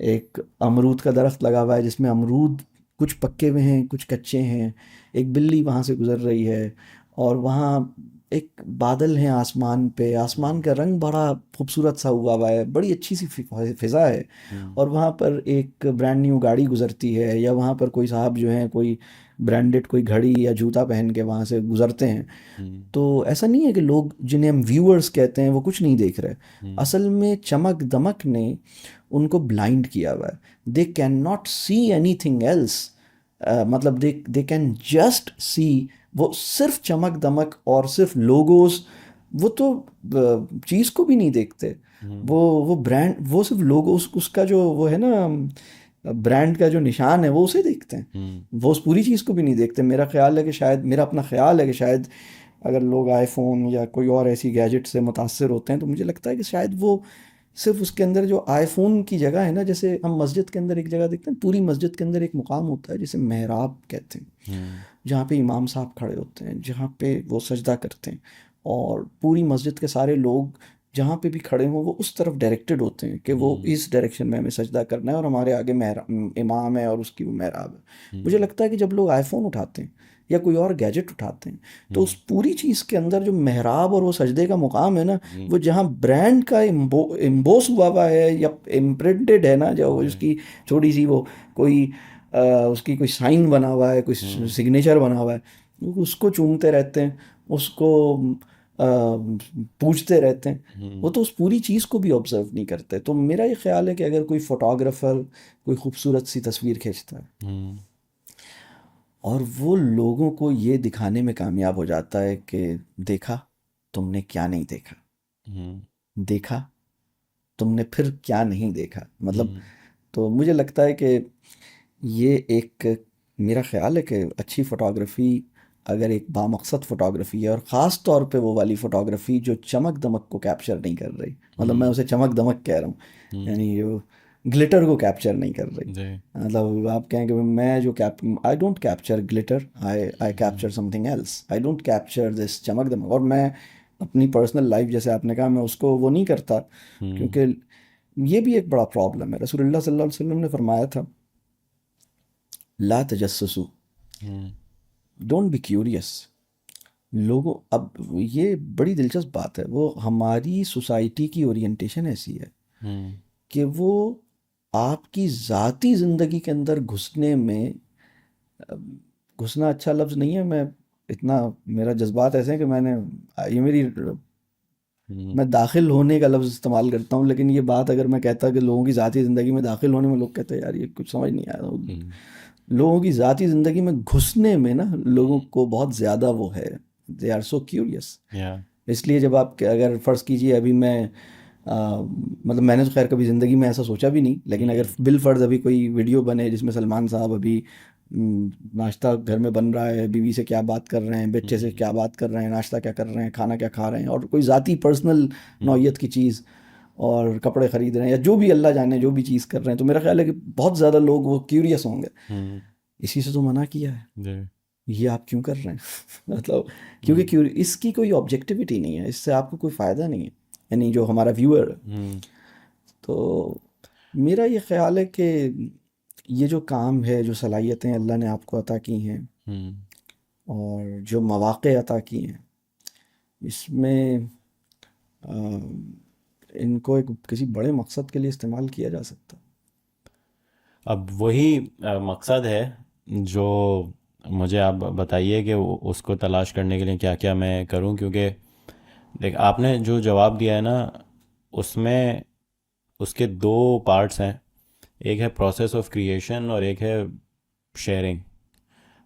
एक अमरूद का दरख्त लगा हुआ है जिसमें अमरूद कुछ पके हुए हैं कुछ कच्चे हैं, एक बिल्ली वहाँ से गुजर रही है, और वहाँ एक बादल हैं आसमान पे, आसमान का रंग बड़ा खूबसूरत सा हुआ हुआ है, बड़ी अच्छी सी फिज़ा है, हम्म। और वहाँ पर एक ब्रांड न्यू गाड़ी गुजरती है, या वहाँ पर कोई साहब जो हैं कोई ब्रांडेड कोई घड़ी या जूता पहन के वहाँ से गुजरते हैं। हम्म। तो ऐसा नहीं है कि लोग जिन्हें हम व्यूअर्स कहते हैं वो कुछ नहीं देख रहे, हम्म। असल में चमक दमक ने उनको ब्लाइंड किया हुआ है। They can not see any thing else, मतलब दे कैन जस्ट सी, वो सिर्फ चमक दमक और सिर्फ लोगोस, वो तो चीज़ को भी नहीं देखते। हम्म। वो ब्रांड, वो सिर्फ लोगोस, उसका जो वो है ना ब्रांड का जो निशान है वो उसे देखते हैं, हम्म। वो उस पूरी चीज़ को भी नहीं देखते। मेरा ख्याल है कि शायद, मेरा अपना ख्याल है कि शायद अगर लोग आईफोन या कोई और ऐसी गैजेट से मुतासर होते हैं तो मुझे लगता है कि शायद वो सिर्फ उसके अंदर जो आईफोन की जगह है ना, जैसे हम मस्जिद के अंदर एक जगह देखते हैं, पूरी मस्जिद के अंदर एक मुकाम होता है जिसे मेहराब कहते हैं, हम्म। जहाँ पे इमाम साहब खड़े होते हैं, जहाँ पे वो सजदा करते हैं, और पूरी मस्जिद के सारे लोग जहाँ पे भी खड़े हों वो उस तरफ डायरेक्टेड होते हैं कि वो इस डायरेक्शन में हमें सजदा करना है और हमारे आगे इमाम है और उसकी वो मेहराब है। मुझे लगता है कि जब लोग आईफोन उठाते हैं या कोई और गैजेट उठाते हैं तो उस पूरी चीज़ के अंदर जो मेहराब और वो सजदे का मुकाम है ना, वो जहाँ ब्रांड का इम्बोस हुआ है या इम्प्रिंटेड है ना, जो उसकी थोड़ी सी वो कोई उसकी कोई साइन बना हुआ है, कोई सिग्नेचर बना हुआ है, उसको चूमते रहते हैं, उसको पूछते रहते हैं। वो तो उस पूरी चीज़ को भी ऑब्जर्व नहीं करते। तो मेरा ये ख्याल है कि अगर कोई फोटोग्राफर कोई खूबसूरत सी तस्वीर खींचता है और वो लोगों को ये दिखाने में कामयाब हो जाता है कि देखा तुमने क्या नहीं देखा, देखा तुमने फिर क्या नहीं देखा, मतलब, तो मुझे लगता है कि ये एक, मेरा ख्याल है कि अच्छी फ़ोटोग्राफ़ी अगर एक बामकसद फ़ोटोग्राफ़ी है और ख़ास तौर पे वो वाली फ़ोटोग्राफ़ी जो चमक दमक को कैप्चर नहीं कर रही, मतलब मैं उसे चमक दमक कह रहा हूँ, यानी जो ग्लिटर को कैप्चर नहीं कर रही। जी। मतलब आप कहें कि मैं जो I don't capture glitter, I capture something else, I don't capture this चमक दमक। और मैं अपनी पर्सनल लाइफ, जैसे आपने कहा, मैं उसको वो नहीं करता, क्योंकि ये भी एक बड़ा प्रॉब्लम है। रसूलुल्लाह सल्लल्लाहु अलैहि वसल्लम ने फरमाया था, ला तजस्सुसु, डोंट बी क्यूरियस। लोगों, अब ये बड़ी दिलचस्प बात है, वो हमारी सोसाइटी की ओरिएंटेशन ऐसी है कि वो आपकी ज़ाती ज़िंदगी के अंदर घुसने में, घुसना अच्छा लफ्ज़ नहीं है, मैं इतना, मेरा जज्बात ऐसे हैं कि मैंने, ये मेरी, मैं दाखिल होने का लफ्ज़ इस्तेमाल करता हूँ, लेकिन ये बात अगर मैं कहता कि लोगों की ज़ाती ज़िंदगी में दाखिल होने में, लोग कहते हैं यार ये कुछ समझ नहीं आया। लोगों की ज़ाती ज़िंदगी में घुसने में ना लोगों को बहुत ज़्यादा वो है, दे आर सो क्यूरियस। या इसलिए जब आप अगर फ़र्ज़ कीजिए, अभी मैं मतलब मैंने तो खैर कभी ज़िंदगी में ऐसा सोचा भी नहीं, लेकिन अगर बिल फ़र्ज़ अभी कोई वीडियो बने जिसमें सलमान साहब अभी नाश्ता घर में बन रहा है, बीवी से क्या बात कर रहे हैं, बच्चे से क्या बात कर रहे हैं, नाश्ता क्या कर रहे हैं, खाना क्या खा रहे हैं, और कोई ज़ाती पर्सनल नौयत की चीज़, और कपड़े ख़रीद रहे हैं या जो भी अल्लाह जाने जो भी चीज़ कर रहे हैं, तो मेरा ख्याल है कि बहुत ज़्यादा लोग वो क्यूरियस होंगे। इसी से तो मना किया है, जी। ये आप क्यों कर रहे हैं? मतलब, क्योंकि क्यों, इसकी कोई ऑब्जेक्टिविटी नहीं है, इससे आपको कोई फ़ायदा नहीं है, यानी जो हमारा व्यूअर है। तो मेरा ये ख्याल है कि ये जो काम है, जो सलाहियतें अल्लाह ने आपको अता की हैं और जो मौक़े अता किए हैं, इसमें अ, इनको एक किसी बड़े मकसद के लिए इस्तेमाल किया जा सकता है। अब वही मकसद है जो मुझे आप बताइए कि उसको तलाश करने के लिए क्या क्या मैं करूं, क्योंकि देख आपने जो जवाब दिया है ना, उसमें उसके दो पार्ट्स हैं। एक है प्रोसेस ऑफ क्रिएशन और एक है शेयरिंग।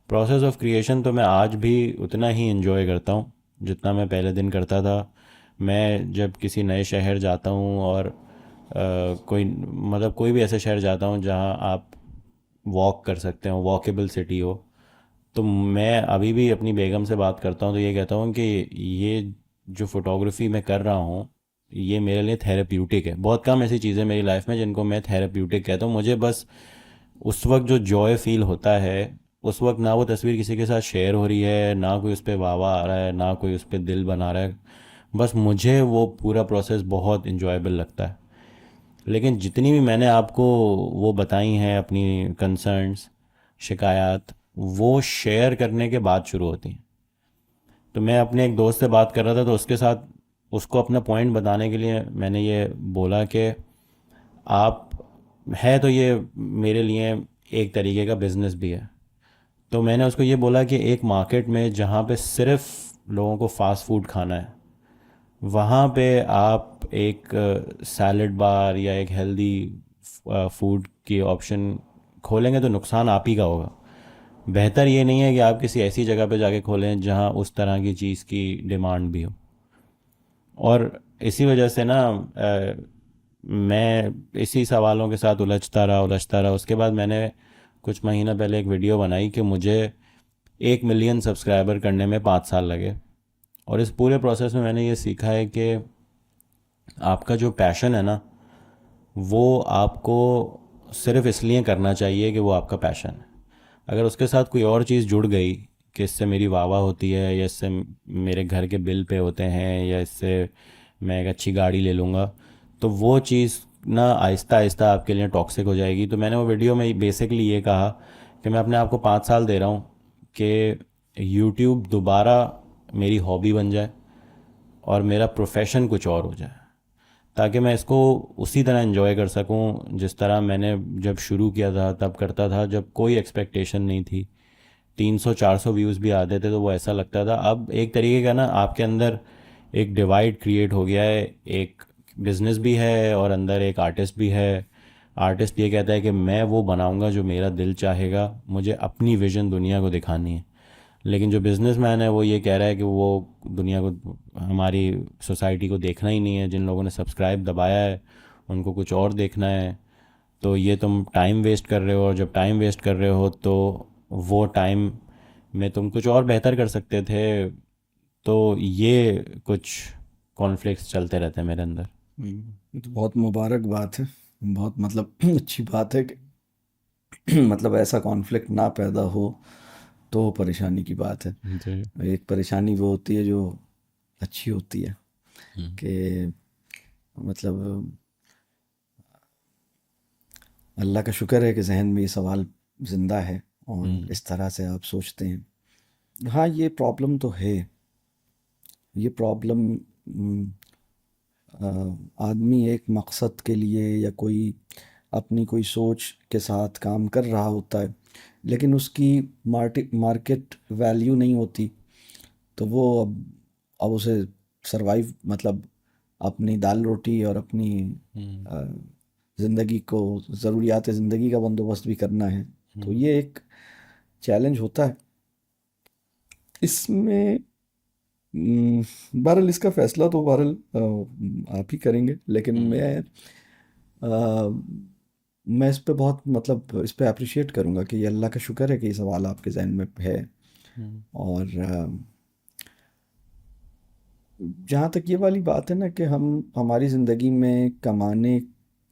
प्रोसेस ऑफ क्रिएशन तो मैं आज भी उतना ही इन्जॉय करता हूँ जितना मैं पहले दिन करता था। मैं जब किसी नए शहर जाता हूँ और कोई मतलब कोई भी ऐसे शहर जाता हूँ जहाँ आप वॉक कर सकते हो, वॉकेबल सिटी हो, तो मैं अभी भी अपनी बेगम से बात करता हूँ तो ये कहता हूँ कि ये जो फोटोग्राफी मैं कर रहा हूँ ये मेरे लिए थेरेप्यूटिक है। बहुत कम ऐसी चीज़ें मेरी लाइफ में जिनको मैं थेरेप्यूटिक कहता हूँ। मुझे बस उस वक्त जो जॉय फील होता है, उस वक्त ना वो तस्वीर किसी के साथ शेयर हो रही है, ना कोई उस पर वाह वाह आ रहा है, ना कोई उस पर दिल बना रहा है, बस मुझे वो पूरा प्रोसेस बहुत इन्जॉयबल लगता है। लेकिन जितनी भी मैंने आपको वो बताई हैं अपनी कंसर्न्स, शिकायत, वो शेयर करने के बाद शुरू होती हैं। तो मैं अपने एक दोस्त से बात कर रहा था तो उसके साथ उसको अपना पॉइंट बताने के लिए मैंने ये बोला कि आप, है तो ये मेरे लिए एक तरीके का बिज़नेस भी है। तो मैंने उसको ये बोला कि एक मार्केट में जहाँ पे सिर्फ लोगों को फास्ट फूड खाना है, वहाँ पे आप एक सैलड बार या एक हेल्दी फूड की ऑप्शन खोलेंगे तो नुकसान आप ही का होगा। बेहतर ये नहीं है कि आप किसी ऐसी जगह पे जाके खोलें जहाँ उस तरह की चीज़ की डिमांड भी हो। और इसी वजह से ना मैं इसी सवालों के साथ उलझता रहा। उसके बाद मैंने कुछ महीना पहले एक वीडियो बनाई कि मुझे 1 मिलियन सब्सक्राइबर करने में 5 साल लगे। और इस पूरे प्रोसेस में मैंने ये सीखा है कि आपका जो पैशन है ना, वो आपको सिर्फ इसलिए करना चाहिए कि वो आपका पैशन है। अगर उसके साथ कोई और चीज़ जुड़ गई कि इससे मेरी वाह वाह होती है, या इससे मेरे घर के बिल पे होते हैं, या इससे मैं एक अच्छी गाड़ी ले लूँगा, तो वो चीज़ ना आहिस्ता आहिस्ता आपके लिए टॉक्सिक हो जाएगी। तो मैंने वो वीडियो में बेसिकली ये कहा कि मैं अपने आप को 5 साल दे रहा हूँ कि यूट्यूब दोबारा मेरी हॉबी बन जाए और मेरा प्रोफेशन कुछ और हो जाए, ताकि मैं इसको उसी तरह एंजॉय कर सकूं जिस तरह मैंने जब शुरू किया था तब करता था, जब कोई एक्सपेक्टेशन नहीं थी। 300-400 व्यूज़ भी आते थे तो वो ऐसा लगता था। अब एक तरीके का ना आपके अंदर एक डिवाइड क्रिएट हो गया है, एक बिजनेस भी है और अंदर एक आर्टिस्ट भी है। आर्टिस्ट ये कहता है कि मैं वो बनाऊंगा जो मेरा दिल चाहेगा, मुझे अपनी विजन दुनिया को दिखानी है। लेकिन जो बिजनेसमैन है वो ये कह रहा है कि वो दुनिया को, हमारी सोसाइटी को देखना ही नहीं है, जिन लोगों ने सब्सक्राइब दबाया है उनको कुछ और देखना है। तो ये तुम टाइम वेस्ट कर रहे हो, और जब टाइम वेस्ट कर रहे हो तो वो टाइम में तुम कुछ और बेहतर कर सकते थे। तो ये कुछ कॉन्फ्लिक्ट्स चलते रहते हैं मेरे अंदर। ये तो बहुत मुबारक बात है, बहुत मतलब अच्छी बात है कि मतलब ऐसा कॉन्फ्लिक्ट ना पैदा हो तो परेशानी की बात है। जी। एक परेशानी वो होती है जो अच्छी होती है हम्म। कि मतलब अल्लाह का शुक्र है कि जहन में ये सवाल ज़िंदा है और हम्म। इस तरह से आप सोचते हैं। हाँ, ये प्रॉब्लम तो है। ये प्रॉब्लम आदमी एक मकसद के लिए या कोई अपनी कोई सोच के साथ काम कर रहा होता है, लेकिन उसकी मार्केट वैल्यू नहीं होती, तो वो अब उसे सरवाइव मतलब अपनी दाल रोटी और अपनी हम्म। अ, ज़िंदगी को, ज़रूरियात ज़िंदगी का बंदोबस्त भी करना है। तो हम्म। ये एक चैलेंज होता है इसमें। बहरहाल इसका फैसला तो बहरहाल आप ही करेंगे, लेकिन हम्म। मैं इस पे बहुत मतलब इस पे अप्रिशिएट करूँगा कि ये अल्लाह का शुक्र है कि ये सवाल आपके जहन में है। हम्म। और जहाँ तक ये वाली बात है ना कि हम हमारी ज़िंदगी में कमाने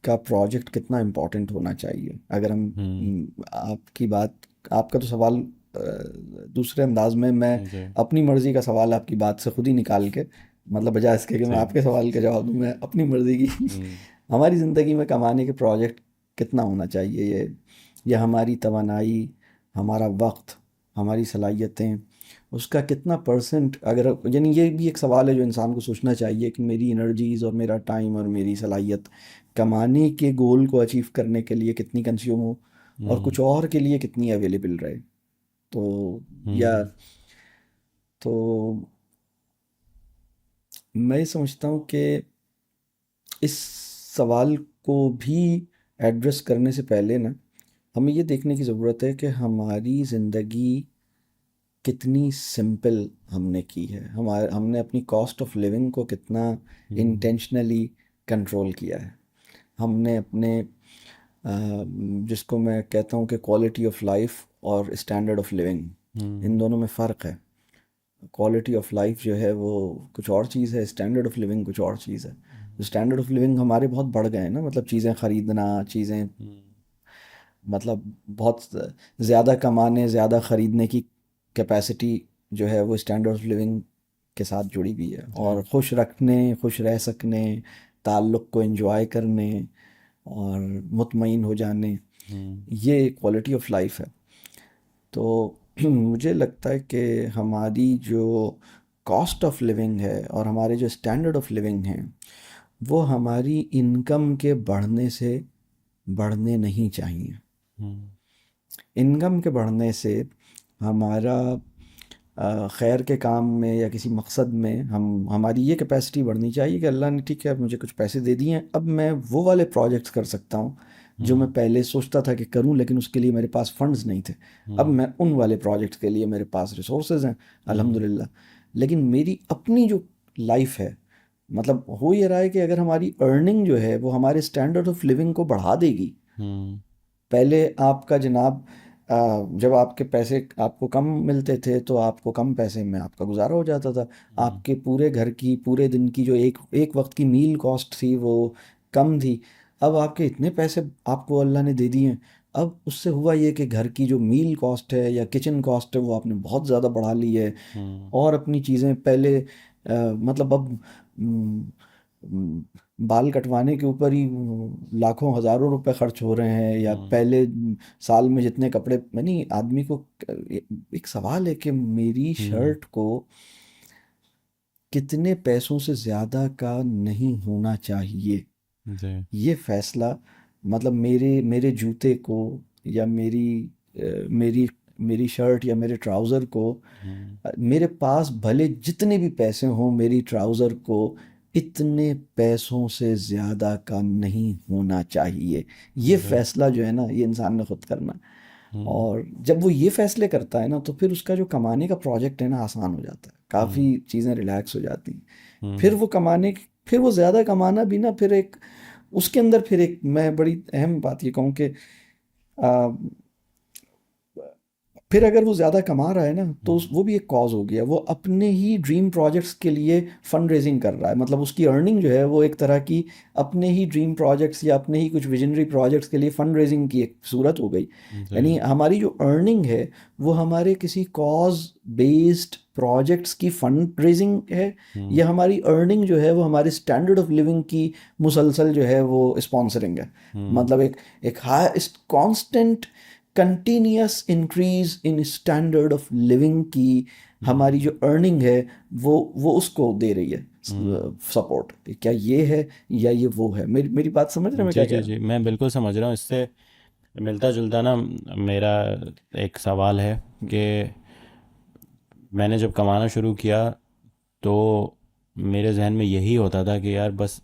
का प्रोजेक्ट कितना इम्पोर्टेंट होना चाहिए, अगर हम हम्म। आपकी बात, आपका तो सवाल दूसरे अंदाज में, मैं जी। अपनी मर्ज़ी का सवाल आपकी बात से खुद ही निकाल के, मतलब बजाय इसके कि मैं जी। आपके सवाल का जवाब दूँ, मैं अपनी मर्ज़ी की हम्म। हमारी ज़िंदगी में कमाने के प्रोजेक्ट कितना होना चाहिए, ये हमारी तवानाई, हमारा वक्त, हमारी सलाहियतें, उसका कितना परसेंट, अगर यानी ये भी एक सवाल है जो इंसान को सोचना चाहिए कि मेरी एनर्जीज़ और मेरा टाइम और मेरी सलाहियत कमाने के गोल को अचीव करने के लिए कितनी कंज्यूम हो और हम्म। कुछ और के लिए कितनी अवेलेबल रहे। तो या हम्म। तो मैं ये समझता हूँ कि इस सवाल को भी एड्रेस करने से पहले ना हमें ये देखने की ज़रूरत है कि हमारी ज़िंदगी कितनी सिंपल हमने की है, हमारे हमने अपनी कॉस्ट ऑफ लिविंग को कितना हम्म। इंटेंशनली कंट्रोल किया है। हमने अपने जिसको मैं कहता हूँ कि क्वालिटी ऑफ लाइफ और स्टैंडर्ड ऑफ लिविंग, इन हम्म। दोनों में फ़र्क है। क्वालिटी ऑफ लाइफ जो है वो कुछ और चीज़ है, स्टैंडर्ड ऑफ लिविंग कुछ और चीज़ है। तो स्टैंडर्ड ऑफ लिविंग हमारे बहुत बढ़ गए हैं ना, मतलब चीज़ें ख़रीदना, चीज़ें हम्म। मतलब बहुत ज़्यादा कमाने, ज़्यादा ख़रीदने की कैपेसिटी जो है वो स्टैंडर्ड ऑफ लिविंग के साथ जुड़ी हुई है। जी। और खुश रखने, खुश रह सकने, ताल्लुक़ को एंजॉय करने और मुतमईन हो जाने, हम्म। ये क्वालिटी ऑफ लाइफ है। तो मुझे लगता है कि हमारी जो कॉस्ट ऑफ लिविंग है और हमारे जो स्टैंडर्ड ऑफ लिविंग हैं वो हमारी इनकम के बढ़ने से बढ़ने नहीं चाहिए। हम्म। इनकम के बढ़ने से हमारा खैर के काम में या किसी मकसद में हमारी ये कैपेसिटी बढ़नी चाहिए कि अल्लाह ने ठीक है अब मुझे कुछ पैसे दे दिए हैं, अब मैं वो वाले प्रोजेक्ट्स कर सकता हूँ जो मैं हम्म। पहले सोचता था कि करूँ लेकिन उसके लिए मेरे पास फंड्स नहीं थे। अब हम्म। मैं उन वाले प्रोजेक्ट्स के लिए मेरे पास रिसोर्सेज हैं, हम्म। अल्हम्दुलिल्लाह। लेकिन मेरी अपनी जो लाइफ है, मतलब हो ये रहा है कि अगर हमारी अर्निंग जो है वो हमारे स्टैंडर्ड ऑफ लिविंग को बढ़ा देगी। हम्म। पहले आपका जनाब जब आपके पैसे आपको कम मिलते थे तो आपको कम पैसे में आपका गुजारा हो जाता था। हम्म। आपके पूरे घर की, पूरे दिन की जो एक एक वक्त की मील कॉस्ट थी वो कम थी। अब आपके इतने पैसे आपको अल्लाह ने दे दिए हैं, अब उससे हुआ ये कि घर की जो मील कॉस्ट है या किचन कॉस्ट है वो आपने बहुत ज़्यादा बढ़ा ली है। हम्म। और अपनी चीज़ें पहले मतलब अब म, बाल कटवाने के ऊपर ही लाखों हजारों रुपए खर्च हो रहे हैं, या हम्म पहले साल में जितने कपड़े, यानी आदमी को एक सवाल है कि मेरी हम्म शर्ट को कितने पैसों से ज़्यादा का नहीं होना चाहिए। जी ये फैसला, मतलब मेरे मेरे जूते को, या मेरी मेरी शर्ट या मेरे ट्राउज़र को, हम्म मेरे पास भले जितने भी पैसे हों, मेरी ट्राउज़र को इतने पैसों से ज़्यादा का नहीं होना चाहिए। ये जी फैसला जो है ना, ये इंसान ने खुद करना है। हम्म और जब वो ये फैसले करता है ना, तो फिर उसका जो कमाने का प्रोजेक्ट है ना, आसान हो जाता है, हम्म काफ़ी चीज़ें रिलैक्स हो जाती हैं। फिर हम्म वो फिर वो ज़्यादा कमाना भी ना, फिर एक उसके अंदर फिर एक, मैं बड़ी अहम बात ये कहूँ कि आ, फिर अगर वो ज़्यादा कमा रहा है ना, तो वो भी एक कॉज हो गया, वो अपने ही ड्रीम प्रोजेक्ट्स के लिए फंड रेजिंग कर रहा है। मतलब उसकी अर्निंग जो है वो एक तरह की अपने ही ड्रीम प्रोजेक्ट्स या अपने ही कुछ विजनरी प्रोजेक्ट्स के लिए फंड रेजिंग की एक सूरत हो गई। यानी जी हमारी जो अर्निंग है वो हमारे किसी कॉज बेस्ड प्रोजेक्ट्स की फंड रेजिंग है, हम्म या हमारी अर्निंग जो है वो हमारे स्टैंडर्ड ऑफ लिविंग की मुसलसल जो है वो स्पॉन्सरिंग है। हम्म मतलब एक high constant continuous increase in standard of living की हमारी हम्म जो अर्निंग है वो उसको दे रही है हम्म सपोर्ट। क्या ये है या ये वो है? मेरी मेरी बात समझ रहे हैं मैं जी क्या कह जी रहा जी, मैं बिल्कुल समझ रहा हूँ। इससे मिलता जुलता ना मेरा एक सवाल है हूँ? कि मैंने जब कमाना शुरू किया तो मेरे जहन में यही होता था कि यार बस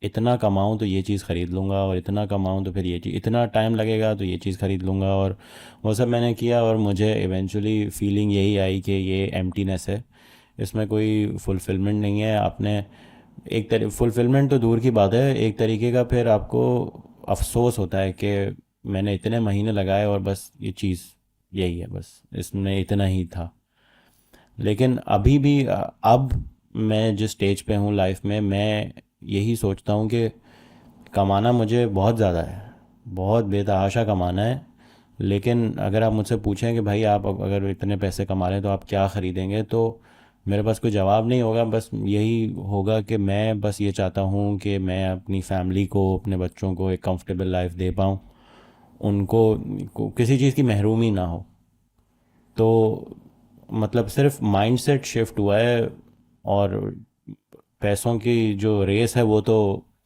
इतना कमाऊं तो ये चीज़ ख़रीद लूँगा, और इतना कमाऊं तो फिर ये चीज़, इतना टाइम लगेगा तो ये चीज़ ख़रीद लूँगा। और वो सब मैंने किया, और मुझे इवेंचुअली फीलिंग यही आई कि ये एम्प्टीनेस है, इसमें कोई फुलफिलमेंट नहीं है। आपने एक तरह फुलफिलमेंट तो दूर की बात है, एक तरीके का फिर आपको अफसोस होता है कि मैंने इतने महीने लगाए और बस ये चीज़ यही है, बस इसमें इतना ही था। लेकिन अभी भी अब मैं जिस स्टेज पे हूँ लाइफ में, मैं यही सोचता हूँ कि कमाना मुझे बहुत ज़्यादा है, बहुत बेतहाशा कमाना है। लेकिन अगर आप मुझसे पूछें कि भाई आप अगर इतने पैसे कमा रहे हैं तो आप क्या ख़रीदेंगे, तो मेरे पास कोई जवाब नहीं होगा। बस यही होगा कि मैं बस ये चाहता हूँ कि मैं अपनी फैमिली को, अपने बच्चों को एक कंफर्टेबल लाइफ दे पाऊँ, उनको किसी चीज़ की महरूमी ना हो। तो मतलब सिर्फ माइंडसेट शिफ्ट हुआ है, और पैसों की जो रेस है वो तो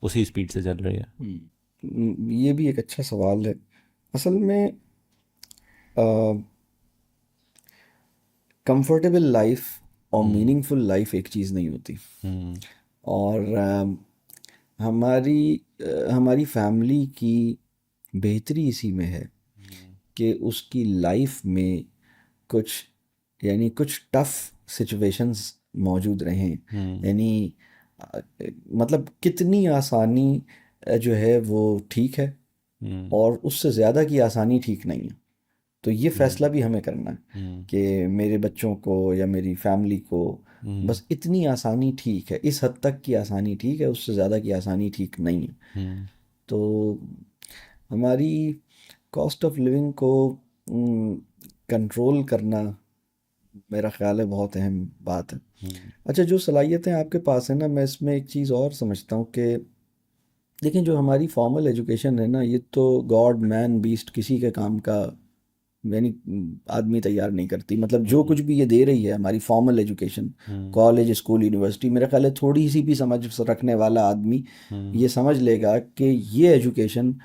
उसी स्पीड से चल रही है। ये भी एक अच्छा सवाल है। असल में कंफर्टेबल लाइफ और हम्म मीनिंगफुल लाइफ एक चीज़ नहीं होती। हम्म और हमारी फैमिली की बेहतरी इसी में है कि उसकी लाइफ में कुछ, यानी कुछ टफ सिचुएशंस मौजूद रहें। हम्म यानी अ, मतलब कितनी आसानी जो है वो ठीक है, हम्म और उससे ज़्यादा की आसानी ठीक नहीं है। तो ये हम्म फैसला भी हमें करना है हम्म कि मेरे बच्चों को या मेरी फैमिली को हम्म बस इतनी आसानी ठीक है, इस हद तक की आसानी ठीक है, उससे ज़्यादा की आसानी ठीक नहीं है। हम्म तो हमारी कॉस्ट ऑफ लिविंग को कंट्रोल करना, मेरा ख्याल है बहुत अहम बात है। हम्म अच्छा, जो सलाहियतें आपके पास है ना, मैं इसमें एक चीज़ और समझता हूँ कि देखिए, जो हमारी फॉर्मल एजुकेशन है ना, ये तो गॉड मैन बीस्ट किसी के काम का, यानी आदमी तैयार नहीं करती। मतलब जो हम्म कुछ भी ये दे रही है हमारी फॉर्मल एजुकेशन, हम्म कॉलेज स्कूल यूनिवर्सिटी, मेरा ख्याल है थोड़ी सी भी समझ रखने वाला आदमी हम्म ये समझ लेगा कि ये एजुकेशन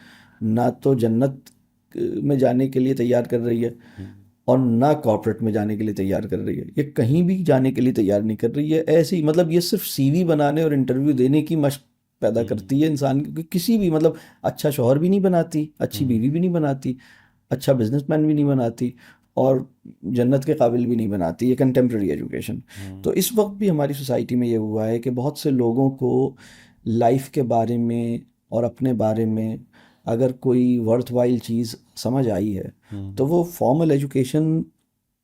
ना तो जन्नत में जाने के लिए तैयार कर रही है, हम्म और ना कॉर्पोरेट में जाने के लिए तैयार कर रही है। ये कहीं भी जाने के लिए तैयार नहीं कर रही है। ऐसे ही मतलब ये सिर्फ सीवी बनाने और इंटरव्यू देने की मशक पैदा हम्म करती है इंसान की, किसी भी मतलब अच्छा शौहर भी नहीं बनाती, अच्छी हम्म बीवी भी नहीं बनाती, अच्छा बिजनेसमैन भी नहीं बनाती, और जन्नत के काबिल भी नहीं बनाती ये कंटेम्प्रेरी एजुकेशन। हम्म तो इस वक्त भी हमारी सोसाइटी में ये हुआ है कि बहुत से लोगों को लाइफ के बारे में और अपने बारे में अगर कोई वर्थ वाइल चीज़ समझ आई है, हम्म तो वो फॉर्मल एजुकेशन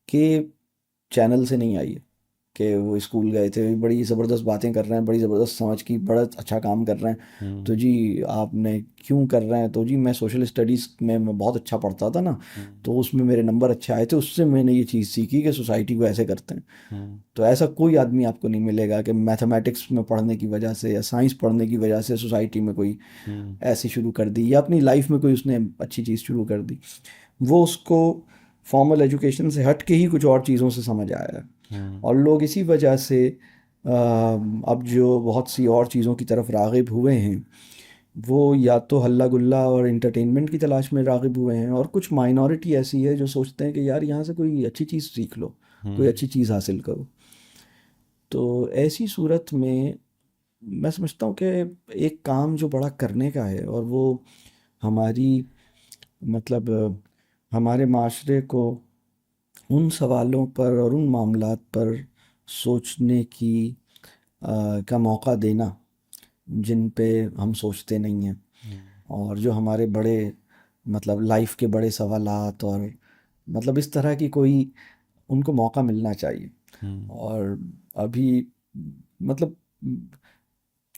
के चैनल से नहीं आई है। कि वो स्कूल गए थे, बड़ी ज़बरदस्त बातें कर रहे हैं, बड़ी ज़बरदस्त समझ की, बड़ा अच्छा काम कर रहे हैं। हम्म। तो जी आपने क्यों कर रहे हैं? तो जी मैं सोशल स्टडीज़ में मैं बहुत अच्छा पढ़ता था ना, हम्म। तो उसमें मेरे नंबर अच्छे आए थे, उससे मैंने ये चीज़ सीखी कि सोसाइटी को ऐसे करते हैं। हम्म। तो ऐसा कोई आदमी आपको नहीं मिलेगा कि मैथमेटिक्स में पढ़ने की वजह से या साइंस पढ़ने की वजह से सोसाइटी में कोई हम्म। ऐसी शुरू कर दी, या अपनी लाइफ में कोई उसने अच्छी चीज़ शुरू कर दी। वो उसको फॉर्मल एजुकेशन से हट के ही कुछ और चीज़ों से समझ आया है। हम्म। और लोग इसी वजह से अब जो बहुत सी और चीज़ों की तरफ राग़िब हुए हैं, वो या तो हल्ला गुल्ला और इंटरटेनमेंट की तलाश में राग़िब हुए हैं, और कुछ माइनॉरिटी ऐसी है जो सोचते हैं कि यार यहाँ से कोई अच्छी चीज़ सीख लो, कोई हम्म। अच्छी चीज़ हासिल करो। तो ऐसी सूरत में मैं समझता हूँ कि एक काम जो बड़ा करने का है, और वो हमारी मतलब हमारे माशरे को उन सवालों पर और उन मामलात पर सोचने की का मौका देना जिन पे हम सोचते नहीं हैं, हम्म। और जो हमारे बड़े मतलब लाइफ के बड़े सवालात, और मतलब इस तरह की कोई उनको मौका मिलना चाहिए। हम्म। और अभी मतलब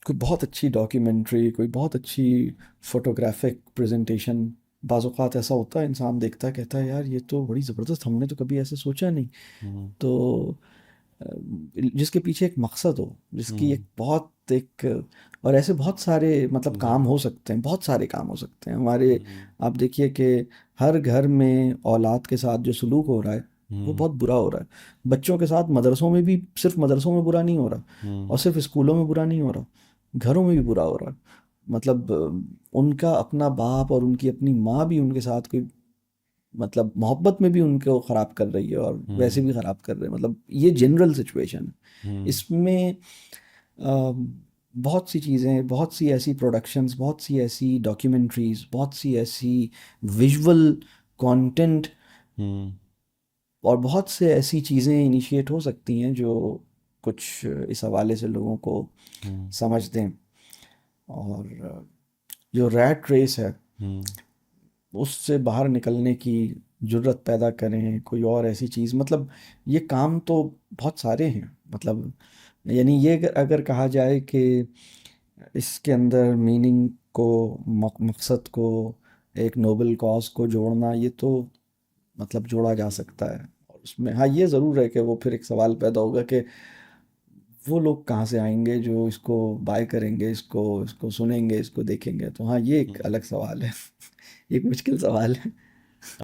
कोई बहुत अच्छी डॉक्यूमेंट्री, कोई बहुत अच्छी फोटोग्राफिक प्रेजेंटेशन, बाज़ औक़ात ऐसा होता है इंसान देखता है कहता है यार ये तो बड़ी ज़बरदस्त, हमने तो कभी ऐसे सोचा नहीं। हम्म। तो अ, जिसके पीछे एक मकसद हो, जिसकी हम्म। एक बहुत एक, और ऐसे बहुत सारे मतलब जी। काम हो सकते हैं, बहुत सारे काम हो सकते हैं हमारे। हम्म। आप देखिए कि हर घर में औलाद के साथ जो सलूक हो रहा है वो हम्म। बहुत बुरा हो रहा है। बच्चों के साथ मदरसों में भी, सिर्फ मदरसों में बुरा नहीं हो रहा, हम्म। और सिर्फ स्कूलों में बुरा नहीं हो रहा, घरों में भी बुरा हो रहा है। मतलब उनका अपना बाप और उनकी अपनी माँ भी उनके साथ कोई मतलब मोहब्बत में भी उनको ख़राब कर रही है, और वैसे हम्म। भी ख़राब कर रहे हैं। मतलब ये जनरल सिचुएशन है। हम्म। इसमें बहुत सी चीज़ें, बहुत सी ऐसी प्रोडक्शंस, बहुत सी ऐसी डॉक्यूमेंट्रीज, बहुत सी ऐसी विजुअल कंटेंट, हम्म। और बहुत से ऐसी चीज़ें इनिशिएट हो सकती हैं जो कुछ इस हवाले से लोगों को हम्म। समझ दें, और जो रैट रेस है हम्म। उससे बाहर निकलने की जुर्रत पैदा करें, कोई और ऐसी चीज़। मतलब ये काम तो बहुत सारे हैं, मतलब यानी ये अगर कहा जाए कि इसके अंदर मीनिंग को, मकसद को, एक नोबल कॉज को जोड़ना, ये तो मतलब जोड़ा जा सकता है। और उसमें हाँ ये ज़रूर है कि वो फिर एक सवाल पैदा होगा कि वो लोग कहाँ से आएंगे जो इसको बाय करेंगे, इसको इसको सुनेंगे, इसको देखेंगे। तो हाँ ये एक हम्म। अलग सवाल है। एक मुश्किल सवाल है।